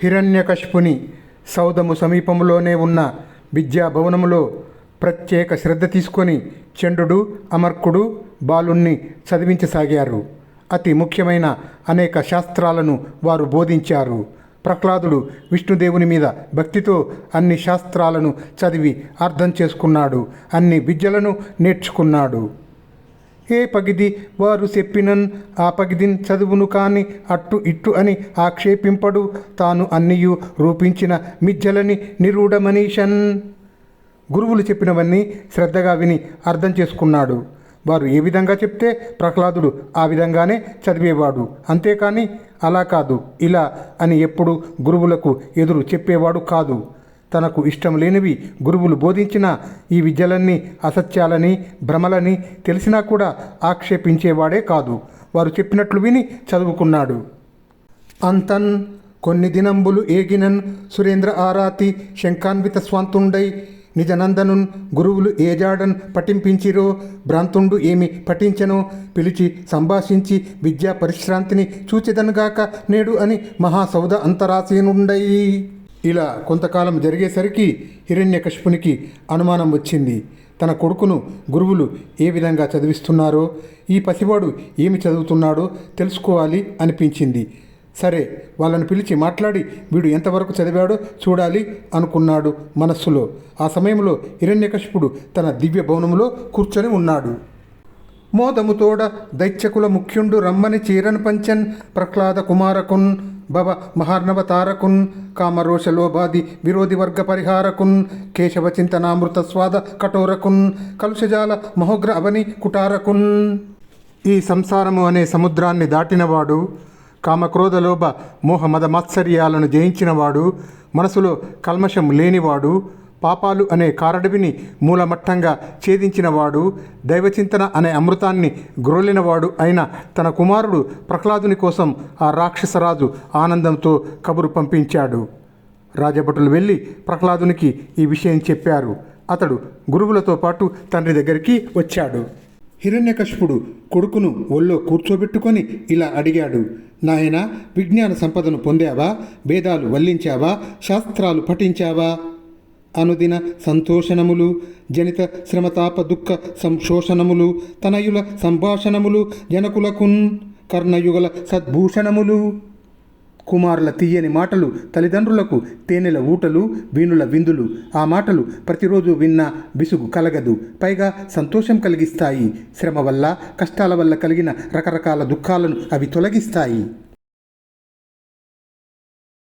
హిరణ్యకశిపుని సౌధము సమీపంలోనే ఉన్న విద్యాభవనములో ప్రత్యేక శ్రద్ధ తీసుకొని చండుడు, అమర్కుడు బాలుణ్ణి చదివించసాగారు. అతి ముఖ్యమైన అనేక శాస్త్రాలను వారు బోధించారు. ప్రహ్లాదుడు విష్ణుదేవుని మీద భక్తితో అన్ని శాస్త్రాలను చదివి అర్థం చేసుకున్నాడు. అన్ని విద్యలను నేర్చుకున్నాడు. ఏ పగిది వారు చెప్పినన్ ఆ పగిదిన్ చదువును కాని అట్టు ఇట్టు అని ఆక్షేపింపడు. తాను అన్నియు రూపించిన మిథ్యలని నిరూఢమనీషన్. గురువులు చెప్పినవన్నీ శ్రద్ధగా విని అర్థం చేసుకున్నాడు. వారు ఏ విధంగా చెప్తే ప్రహ్లాదుడు ఆ విధంగానే చదివేవాడు. అంతేకాని అలా కాదు, ఇలా అని ఎప్పుడు గురువులకు ఎదురు చెప్పేవాడు కాదు. తనకు ఇష్టం లేనివి గురువులు బోధించిన ఈ విద్యలన్నీ అసత్యాలని, భ్రమలని తెలిసినా కూడా ఆక్షేపించేవాడే కాదు. వారు చెప్పినట్లు విని చదువుకున్నాడు. అంతన్ కొన్ని దినంబులు ఏగినన్ సురేంద్ర ఆరాతి శంకాన్విత స్వాంతుండై నిజనందనున్ గురువులు ఏజాడన్ పఠింపించిరో భ్రాంతుండు ఏమి పఠించనో పిలిచి సంభాషించి విద్యా పరిశ్రాంతిని చూచెదనుగాక నేడు అని మహాసౌధ అంతరాసీనుండై. ఇలా కొంతకాలం జరిగేసరికి హిరణ్యకశిపునికి అనుమానం వచ్చింది. తన కొడుకును గురువులు ఏ విధంగా చదివిస్తున్నారో, ఈ పసివాడు ఏమి చదువుతున్నాడో తెలుసుకోవాలి అనిపించింది. సరే, వాళ్ళని పిలిచి మాట్లాడి వీడు ఎంతవరకు చదివాడో చూడాలి అనుకున్నాడు మనస్సులో. ఆ సమయంలో హిరణ్యకశిపుడు తన దివ్య భవనంలో కూర్చొని ఉన్నాడు. మోదముతోడ దైత్యకుల ముఖ్యుండు రమ్మని చీరను పంచన్ ప్రహ్లాద కుమారకున్ భవ మహార్ణవ తారకున్ కామరోషలోభాది విరోధి వర్గ పరిహారకున్ కేశవ చింతనామృత స్వాద కఠోరకున్ కలుషజాల మహోగ్ర అవని కుటారకున్. ఈ సంసారము అనే సముద్రాన్ని దాటినవాడు, కామక్రోధలోభ మోహ మద మాత్సర్యాలను జయించినవాడు, మనసులో కల్మషం లేనివాడు, పాపాలు అనే కారడవిని మూలమట్టంగా ఛేదించినవాడు, దైవచింతన అనే అమృతాన్ని గ్రోలినవాడు అయిన తన కుమారుడు ప్రహ్లాదుని కోసం ఆ రాక్షసరాజు ఆనందంతో కబురు పంపించాడు. రాజభటులు వెళ్ళి ప్రహ్లాదునికి ఈ విషయం చెప్పారు. అతడు గురువులతో పాటు తండ్రి దగ్గరికి వచ్చాడు. హిరణ్యకశిపుడు కొడుకును ఒళ్ళో కూర్చోబెట్టుకొని ఇలా అడిగాడు. నాయనా, విజ్ఞాన సంపదను పొందావా? వేదాలు వల్లించావా? శాస్త్రాలు పఠించావా? అనుదిన సంతోషణములు, జనిత శ్రమతాప దుఃఖ సంశోషణములు, తనయుల సంభాషణములు, జనకులకున్ కర్ణయుగల సద్భూషణములు. కుమారుల తీయని మాటలు తల్లిదండ్రులకు తేనెల ఊటలు, వీణుల విందులు. ఆ మాటలు ప్రతిరోజు విన్నా విసుగు కలగదు, పైగా సంతోషం కలిగిస్తాయి. శ్రమ వల్ల, కష్టాల వల్ల కలిగిన రకరకాల దుఃఖాలను అవి తొలగిస్తాయి.